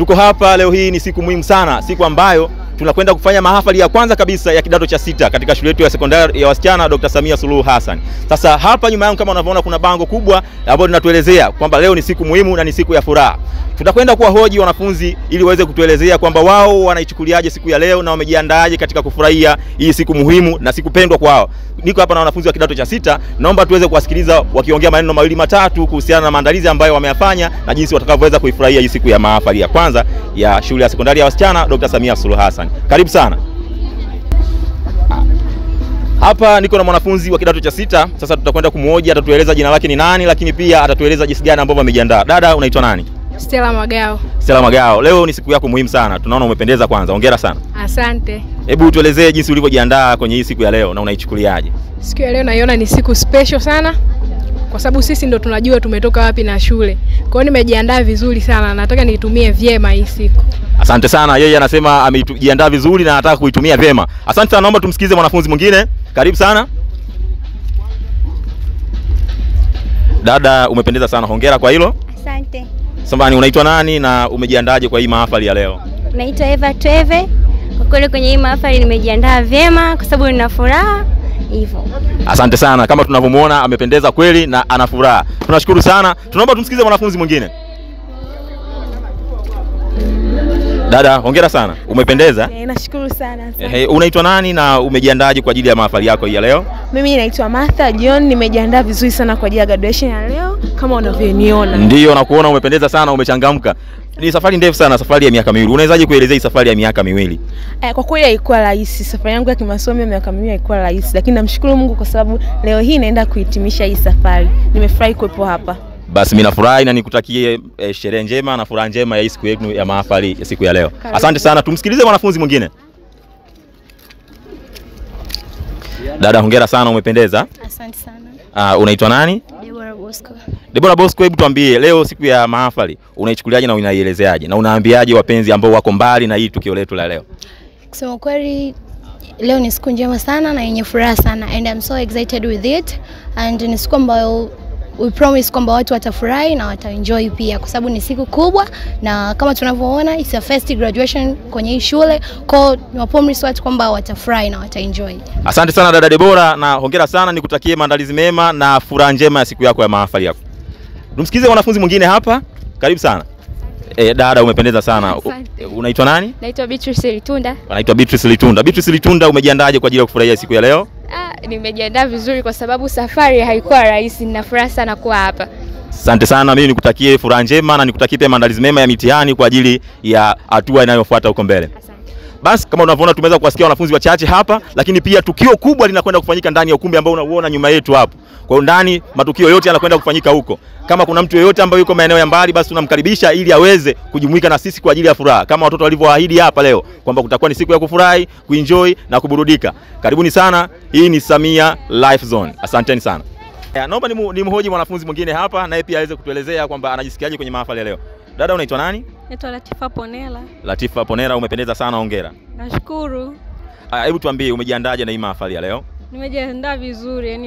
Tuko hapa leo, hii ni siku muhimu sana, siku ambayo tunakwenda kufanya mahafali ya kwanza kabisa ya kidato cha 6 katika shule yetu ya sekondari ya wasichana Dr. Samia Suluhu Hassan. Sasa hapa nyuma yangu kama unavyoona kuna bango kubwa ambalo linatuelezea kwamba leo ni siku muhimu na ni siku ya furaha. Tutakwenda kuwahoji wanafunzi ili waweze kutuelezea kwamba wao wanaichukuliaje siku ya leo na wamejiandaaje katika kufurahia hii siku muhimu na siku pendwa kwao. Niko hapa na wanafunzi wa kidato cha 6, naomba tuweze kuwasikiliza wakiongea maneno mawili matatu kuhusiana na maandalizi ambayo wameyafanya na jinsi watakavyoweza kuifurahia hii siku ya mahafali ya kwanza ya shule ya sekondari ya wasichana Dr. Samia Suluhu Hassan. Karibu sana. Hapa niko na mwanafunzi wa kidato cha 6. Sasa tutakwenda kumhoji, atatueleza jina lake ni nani, lakini pia atatueleza jinsi gani ambavyo amejiandaa. Dada, unaitwa nani? Stella Magao. Stella Magao, leo ni siku yako muhimu sana. Tunaona umependeza kwanza. Hongera sana. Asante. Hebu tuelezee jinsi ulivyojiandaa kwenye hii siku ya leo na unaichukuliaje? Siku ya leo naiona ni siku special sana kwa sababu sisi ndo tunajua tumetoka wapi na shule. Kwa hiyo nimejiandaa vizuri sana, nataka niitumie vyema hii siku. Asante sana. Yeye anasema amejiandaa vizuri na anataka kuitumia vyema. Asante sana. Naomba tumsikize mwanafunzi mwingine. Karibu sana. Dada, umependeza sana. Hongera kwa hilo. Asante. Samahani, unaitwa nani na umejiandaaje kwa hii mahafali ya leo? Naitwa Eva Tweve. Kwa kweli kwenye hii mahafali nimejiandaa vyema kwa sababu nina furaha hivyo. Asante sana. Kama tunavyomuona amependeza kweli na ana furaha. Tunashukuru sana. Tunaomba tumsikize mwanafunzi mwingine. Dada, hongera sana. Umependeza? Nashukuru sana. Unaitwa nani na umejiandaaje kwa ajili ya mahafali yako ya leo? Mimi naitwa Martha John, nimejiandaa vizuri sana kwa ajili ya graduation ya leo kama unavyoniona. Ndio, na kuona umependeza sana, umechangamka. Ni safari ndefu sana, safari ya miaka miwili. Unawezaje kuelezea hii safari ya miaka miwili? Kwa kweli haikuwa rahisi. Safari yangu ya kimasomo ya miaka miwili haikuwa rahisi, lakini namshukuru Mungu kwa sababu leo hii naenda kuhitimisha hii safari. Nimefurahi kuwepo hapa. Basi mimi nafurahi na nikutakie sherehe njema na furaha njema ya hii siku yetu ya mahafali ya siku ya leo. Asante sana. Tumsikilize mwanafunzi mwingine. Dada, hongera sana, umependeza. Asante sana. Unaitwa nani? Deborah Bosco. Deborah Bosco, hebu tuambie leo siku ya mahafali unaichukuliaje na unaielezeaje na unaambiaje wapenzi ambao wako mbali na hii tukio letu la leo? Kusema kweli leo ni siku njema sana na yenye furaha sana and I'm so excited with it and ni siku ambayo we promise kwamba watu watafurahi na wataenjoy pia kwa sababu ni siku kubwa na kama tunavyoona it's a first graduation kwenye hii shule. Kwa hiyo promise watu kwamba watafurahi na wataenjoy. Asante sana dada Deborah na hongera sana, nikutakie maandalizi mema na furaha njema ya siku yako ya mahafali yako. Tumsikize wanafunzi mwingine hapa. Karibu sana. Dada, umependeza sana. Unaitwa nani? Naitwa Beatrice Litunda. Anaitwa Beatrice Litunda. Beatrice Litunda, umejiandaje kwa ajili ya kufurahia siku ya leo? Nimejiandaa vizuri kwa sababu safari haikuwa rahisi. Nina furaha sana kuwa hapa. Asante sana. Mimi nikutakie furaha njema na nikutakie pia maandalizi mema ya mitihani kwa ajili ya hatua inayofuata huko mbele. Basi kama unavyoona tumeweza kuwasikia wanafunzi wachache hapa, lakini pia tukio kubwa linakwenda kufanyika ndani ya ukumbi ambao unauona nyuma yetu hapo. Kwa hiyo ndani matukio yote yanakwenda kufanyika huko. Kama kuna mtu yeyote ambaye yuko maeneo ya mbali, basi tunamkaribisha ili aweze kujumuika na sisi kwa ajili ya furaha. Kama watoto walivyoahidi hapa leo kwamba kutakuwa ni siku ya kufurahi, kuenjoy na kuburudika. Karibuni sana. Hii ni Samia Life Zone. Asanteni sana. Naomba nimhoji mwanafunzi mwingine hapa naye pia aweze kutuelezea kwamba anajisikiaje kwenye mahafali ya leo. Dada, unaitwa nani? Naitwa Latifa Ponela. Latifa Ponela, umependeza sana, hongera. Nashukuru. Hebu tuambie umejiandaje na hii mahafali ya leo? Nimejiandaa vizuri,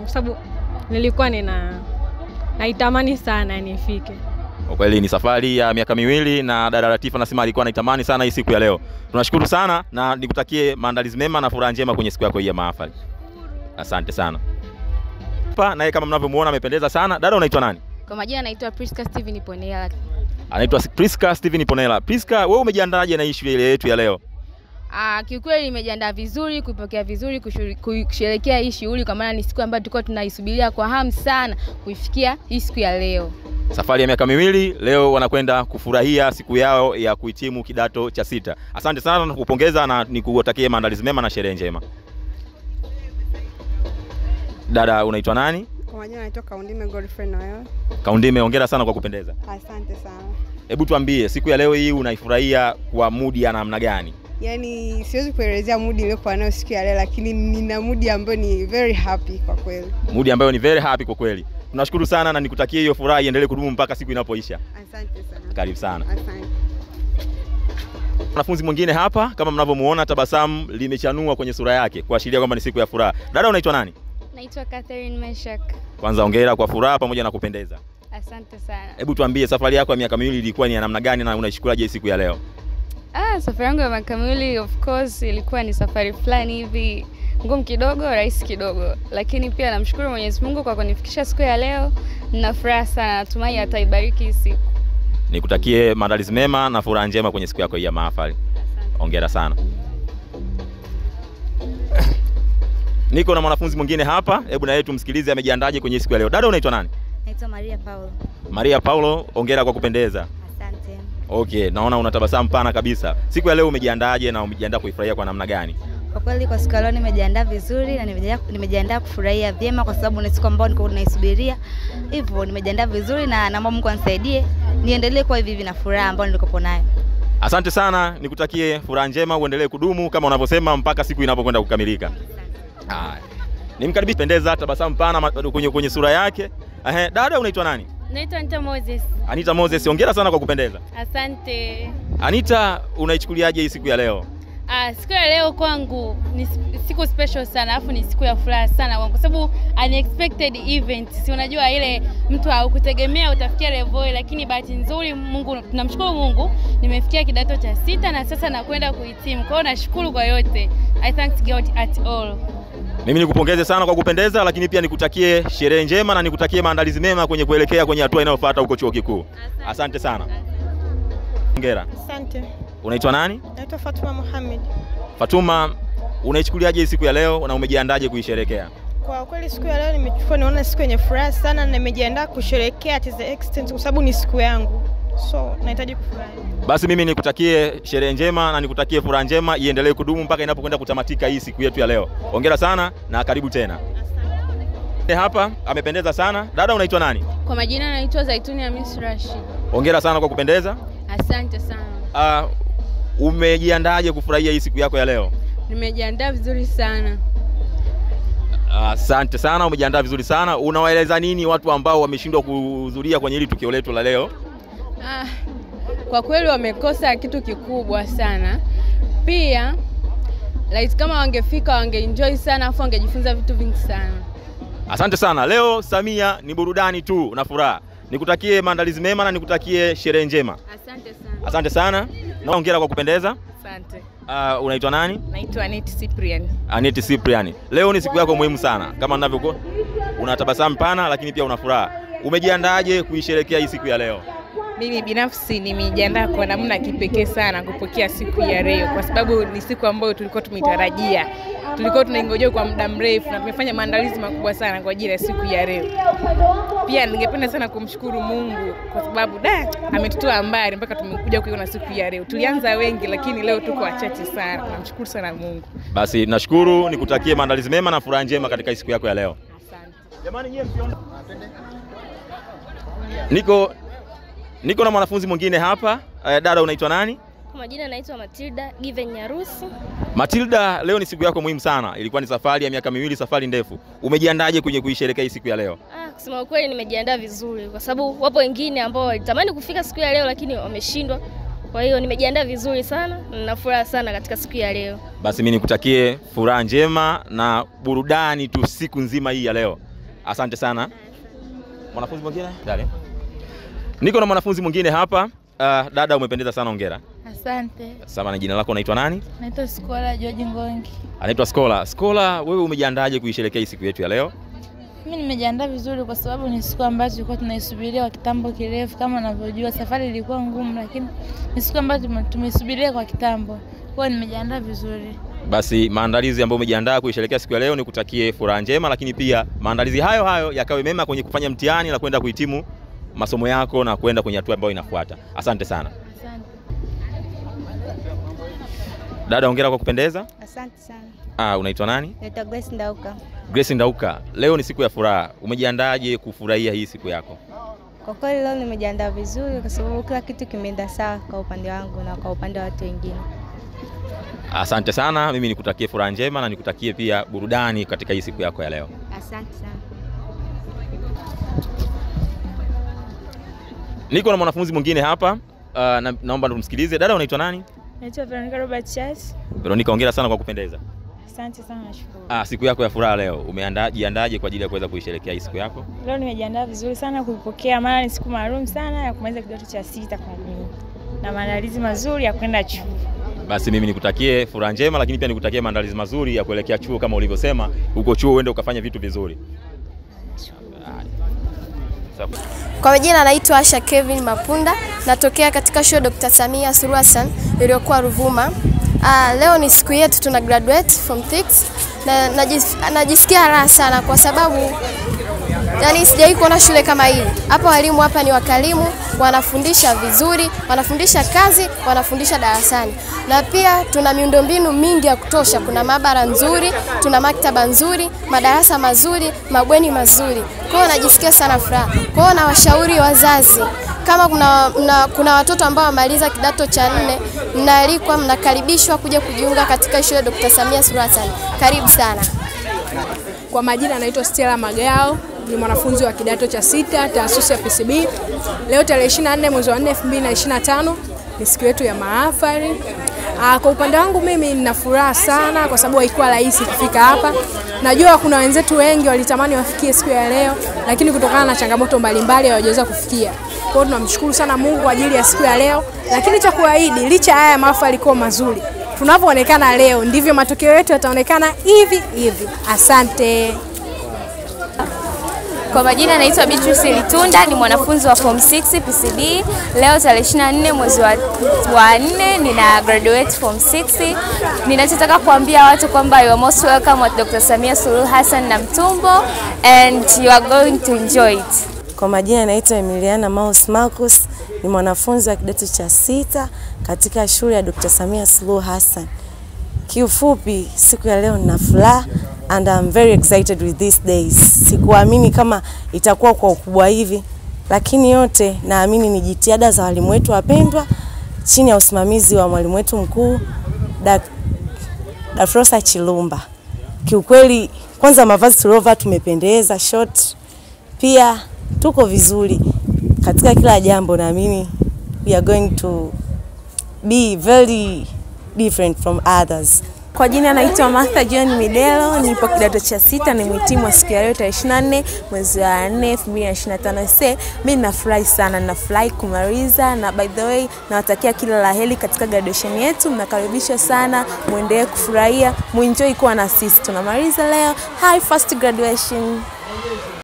kwa sababu nilikuwa naitamani sana nifike. Kwa kweli ni safari ya miaka miwili na dada Latifa nasema alikuwa anaitamani sana hii siku ya leo. Tunashukuru sana na nikutakie maandalizi mema na furaha njema kwenye siku yako hii ya mahafali. Asante sana. Hapa naye kama mnavyomuona amependeza sana. Dada, unaitwa nani? Kwa majina naitwa Priska Steven Ponela. Anaitwa Priska Steven Ponela. Priska, wewe umejiandaje na hii shule yetu ya leo? Kiukweli nimejiandaa vizuri, kuipokea vizuri, kusherehekea hii shughuli kwa maana ni siku ambayo tulikuwa tunaisubiria kwa hamu sana kuifikia hii siku ya leo. Safari ya miaka miwili leo wanakwenda kufurahia siku yao ya kuhitimu kidato cha 6. Asante sana na kukupongeza na nikutakie maandalizi mema na sherehe njema. Dada, unaitwa nani? Kwa majina naitwa Kaundime Godfrey na wewe? Kaundime, hongera sana kwa kupendeza. Asante sana. Hebu tuambie siku ya leo hii unaifurahia kwa mood ya namna gani? Yaani siwezi kuelezea mood niliyokuwa nayo siku ya leo, lakini nina mood ambayo ni very happy kwa kweli. Mood ambayo ni very happy kwa kweli. Tunashukuru sana na nikutakie hiyo furaha iendelee kudumu mpaka siku inapoisha. Asante sana. Karibu sana. Asante. Mwanafunzi mwingine hapa kama mnavyomuona tabasamu limechanua kwenye sura yake kuashiria kwamba ni siku ya furaha. Dada, unaitwa nani? Naitwa Catherine Meshak. Kwanza hongera kwa furaha pamoja na kupendeza. Asante sana. Hebu tuambie safari yako ya miaka miwili ilikuwa ni ya namna gani na unaishukuraje siku ya leo? Safari yangu ya miaka miwili of course ilikuwa ni safari fulani hivi ngumu kidogo, rahisi kidogo, lakini pia namshukuru Mwenyezi Mungu kwa kunifikisha siku ya leo. Nina furaha sana, natumai ataibariki siku. Nikutakie maandalizi mema na furaha njema kwenye siku yako hii ya mahafali. Hongera sana. Niko na mwanafunzi mwingine hapa, hebu na yeye tumsikilize amejiandaje kwenye siku ya leo. Dada, unaitwa nani? Naitwa Maria Paulo. Maria Paulo, hongera kwa kupendeza. Asante. Okay, naona unatabasamu pana kabisa. Siku ya leo umejiandaje na umejiandaa kuifurahia kwa namna gani? Kwa kweli kwa siku ya leo nimejiandaa vizuri na nimejiandaa kufurahia vyema kwa sababu ni siku ambayo niko naisubiria. Hivyo nimejiandaa vizuri na naomba Mungu anisaidie niendelee kwa hivi na furaha ambayo nilikopo nayo. Asante sana, nikutakie furaha njema, uendelee kudumu kama unavyosema mpaka siku inapokwenda kukamilika. Nimkaribisha pendeza, tabasamu pana kwenye sura yake. Dada, unaitwa nani? Naitwa Anita Moses. Anita Moses, hongera sana kwa kupendeza. Asante. Anita, unaichukuliaje hii siku ya leo? Siku ya leo kwangu ni siku special sana, alafu ni siku ya furaha sana kwangu kwa sababu unexpected event. Si unajua ile mtu haukutegemea utafikia level, lakini bahati nzuri Mungu, tunamshukuru Mungu, nimefikia kidato cha 6 na sasa nakwenda kuhitimu. Kwa hiyo nashukuru kwa yote. I thank God at all. Mimi nikupongeze sana kwa kupendeza, lakini pia nikutakie sherehe njema na nikutakie maandalizi mema kwenye kuelekea kwenye hatua inayofuata huko chuo kikuu. Asante sana. Hongera. Asante. Unaitwa nani? Naitwa Fatuma Mohamed. Fatuma, unaichukuliaje siku ya leo na umejiandaje kuisherehekea? Kwa kweli siku ya leo nimechukua naona siku yenye furaha sana na nimejiandaa kusherehekea to the extent kwa sababu ni siku yangu. So, nahitaji kufurahi. Basi mimi nikutakie sherehe njema na nikutakie furaha njema iendelee kudumu mpaka inapokwenda kutamatika hii siku yetu ya leo. Hongera sana na karibu tena. Hapa amependeza sana. Dada, unaitwa nani? Kwa majina naitwa Zaituni Hamis Rashid. Hongera sana kwa kupendeza. Asante sana. Umejiandaje kufurahia hii siku yako ya leo? Nimejiandaa vizuri sana. Asante sana, umejiandaa vizuri sana. Unawaeleza nini watu ambao wameshindwa kuhudhuria kwenye hili tukio letu la leo? Kwa kweli wamekosa kitu kikubwa sana. Pia kama wangefika wangeenjoy sana afu wangejifunza vitu vingi sana. Asante sana. Leo Samia ni burudani tu na furaha. Nikutakie maandalizi mema na nikutakie sherehe njema. Asante sana. Asante sana. Na hongera kwa kupendeza. Asante. Unaitwa nani? Naitwa Aneti Cyprian. Aneti Cyprian. Leo ni siku yako muhimu sana. Kama ninavyokuona unatabasamu pana lakini pia una furaha. Umejiandaje kuisherehekea hii siku ya leo? Mimi binafsi nimejiandaa kwa namna kipekee sana kupokea siku ya leo kwa sababu ni siku ambayo tulikuwa tumeitarajia. Tulikuwa tunaingojea kwa muda mrefu na tumefanya maandalizi makubwa sana kwa ajili ya siku ya leo. Pia ningependa sana kumshukuru Mungu kwa sababu ametutoa mbali mpaka tumekuja kuiona siku ya leo. Tulianza wengi lakini leo tuko wachache sana. Namshukuru sana Mungu. Basi nashukuru, nikutakie maandalizi mema na furaha njema katika siku yako ya leo. Asante. Jamani nyie msione. Niko na mwanafunzi mwingine hapa. Dada, unaitwa nani? Kwa majina naitwa Matilda Given Nyarusi. Matilda, leo ni siku yako muhimu sana. Ilikuwa ni safari ya miaka miwili, safari ndefu. Umejiandaje kwenye kuisherehekea hii siku ya leo? Kusema ukweli nimejiandaa vizuri kwa sababu wapo wengine ambao walitamani kufika siku ya leo lakini wameshindwa. Kwa hiyo nimejiandaa vizuri sana na nina furaha sana katika siku ya leo. Basi mimi nikutakie furaha njema na burudani tu siku nzima hii ya leo. Asante sana. Mwanafunzi mwingine? Dada. Niko na mwanafunzi mwingine hapa. Dada, umependeza sana, hongera. Asante. Sawa, na jina lako unaitwa nani? Naitwa Skola George Ngongi. Anaitwa Skola. Skola, wewe umejiandaje kuisherehekea hii siku yetu ya leo? Mimi nimejiandaa vizuri kwa sababu ni siku ambayo tulikuwa tunaisubiria kwa kitambo kirefu. Kama unavyojua safari ilikuwa ngumu lakini ni siku ambayo tumeisubiria kwa kitambo. Kwa hiyo nimejiandaa vizuri. Basi maandalizi ambayo umejiandaa kuisherehekea siku ya leo nikutakie furaha njema, lakini pia maandalizi hayo yakawe mema kwenye kufanya mtihani na kwenda kuhitimu masomo yako na kwenda kwenye hatua ambayo inafuata. Asante sana. Asante. Dada, hongera kwa kupendeza. Asante sana. Unaitwa nani? Naitwa Grace Ndauka. Grace Ndauka. Leo ni siku ya furaha. Umejiandaje kufurahia hii siku yako? Kwa kweli leo nimejiandaa vizuri kwa sababu kila kitu kimeenda sawa kwa upande wangu na kwa upande wa watu wengine. Asante sana. Mimi nikutakie furaha njema na nikutakie pia burudani katika hii siku yako ya leo. Asante sana. Niko na mwanafunzi mwingine hapa. Naomba tumsikilize. Dada, unaitwa nani? Naitwa Veronica Robert Charles. Veronica, hongera sana kwa kupendeza. Asante sana, nashukuru. Siku yako ya furaha leo, jiandaje kwa ajili ya kuweza kuisherehekea hii siku yako? Leo nimejiandaa vizuri sana kuipokea, maana ni siku maalum sana ya kumaliza kidato cha 6 kwa mimi. Na maandalizi mazuri ya kwenda chuo. Basi mimi nikutakie furaha njema, lakini pia nikutakie maandalizi mazuri ya kuelekea chuo kama ulivyosema, huko chuo uende ukafanya vitu vizuri. Kwa majina naitwa Asha Kevin Mapunda, natokea katika shule Dr. Samia Suluhu Hassan iliyokuwa Ruvuma. Leo ni siku yetu, tuna graduate form 6 na najisikia raha sana kwa sababu yani sijawahi kuona shule kama hii. Hapa walimu hapa ni wakalimu, wanafundisha vizuri, wanafundisha kazi, wanafundisha darasani. Na pia tuna miundombinu mingi ya kutosha, kuna maabara nzuri, tuna maktaba nzuri, madarasa mazuri, mabweni mazuri. Kwa hiyo najisikia sana furaha. Kwa hiyo nawashauri wazazi, kama kuna watoto ambao wamaliza kidato cha 4, mnaalikwa, mnakaribishwa kuja kujiunga katika shule Dr. Samia Suluhu Hassan. Karibu sana. Kwa majina naitwa Stella Magao, ni mwanafunzi wa kidato cha 6 taasisi ya PCB. Leo tarehe 24 mwezi wa 4 2025 ni siku yetu ya mahafali. Kwa upande wangu mimi nina furaha sana kwa sababu haikuwa rahisi kufika hapa. Najua kuna wenzetu wengi walitamani wafikie siku ya leo, lakini kutokana na changamoto mbalimbali hawajaweza kufikia. Kwa hiyo tunamshukuru sana Mungu kwa ajili ya siku ya leo, lakini cha kuahidi, licha haya mahafali kwa mazuri, tunavyoonekana leo ndivyo matokeo yetu yataonekana hivi hivi. Asante. Kwa majina naitwa Beatrice Litunda, ni mwanafunzi wa form 6 PCB. Leo tarehe 24 mwezi wa 4 nina graduate form 6. Ninachotaka kuambia watu kwamba you are most welcome at Dr. Samia Suluhu Hassan Namtumbo and you are going to enjoy it. Kwa majina naitwa Emiliana Maus Marcus, ni mwanafunzi wa kidato cha 6 katika shule ya Dr. Samia Suluhu Hassan. Kiufupi, siku ya leo nina furaha and I'm very excited with these days. Sikuamini kama itakuwa kwa ukubwa hivi, lakini yote naamini ni jitihada za walimu wetu wapendwa chini ya usimamizi wa mwalimu wetu mkuu Dafrosa Chilumba. Kiukweli, kwanza mavazi tuliovaa tumependeza, short, pia tuko vizuri katika kila jambo. Naamini we are going to be very different from others. Kwa jina naitwa Martha John Midelo, nipo kidato cha 6, ni mhitimu wa siku ya leo tarehe 24 mwezi wa 4 2025. Mimi nafurahi sana, nafurahi kumaliza, na by the way nawatakia kila laheri katika graduation yetu. Mnakaribishwa sana, muendelee kufurahia, muenjoy kuwa na sisi. Tunamaliza leo. Hi, first graduation.